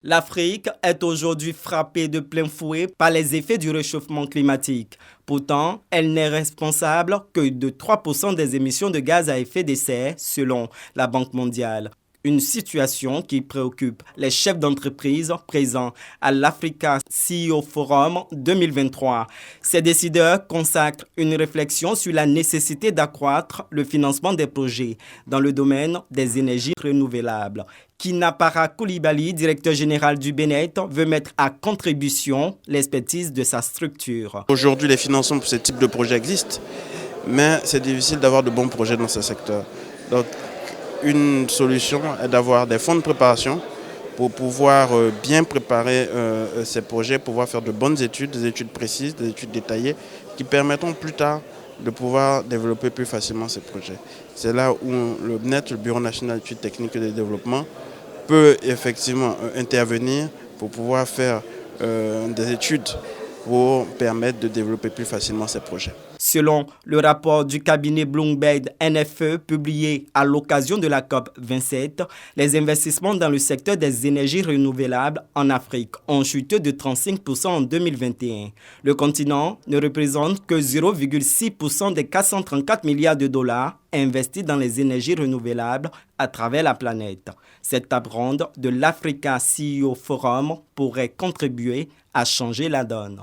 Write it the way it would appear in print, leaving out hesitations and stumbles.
L'Afrique est aujourd'hui frappée de plein fouet par les effets du réchauffement climatique. Pourtant, elle n'est responsable que de 3% des émissions de gaz à effet de serre, selon la Banque mondiale. Une situation qui préoccupe les chefs d'entreprise présents à l'Africa CEO Forum 2023. Ces décideurs consacrent une réflexion sur la nécessité d'accroître le financement des projets dans le domaine des énergies renouvelables. Kinapara Koulibaly, directeur général du BNET, veut mettre à contribution l'expertise de sa structure. Aujourd'hui, les financements pour ce type de projet existent, mais c'est difficile d'avoir de bons projets dans ce secteur. Donc, une solution est d'avoir des fonds de préparation pour pouvoir bien préparer ces projets, pouvoir faire de bonnes études, des études précises, des études détaillées qui permettront plus tard de pouvoir développer plus facilement ces projets. C'est là où le BNET, le Bureau national d'études techniques et de développement, peut effectivement intervenir pour pouvoir faire des études pour permettre de développer plus facilement ces projets. Selon le rapport du cabinet Bloomberg NFE publié à l'occasion de la COP 27, les investissements dans le secteur des énergies renouvelables en Afrique ont chuté de 35% en 2021. Le continent ne représente que 0,6% des 434 milliards de dollars investis dans les énergies renouvelables à travers la planète. Cette table ronde de l'Africa CEO Forum pourrait contribuer à changer la donne.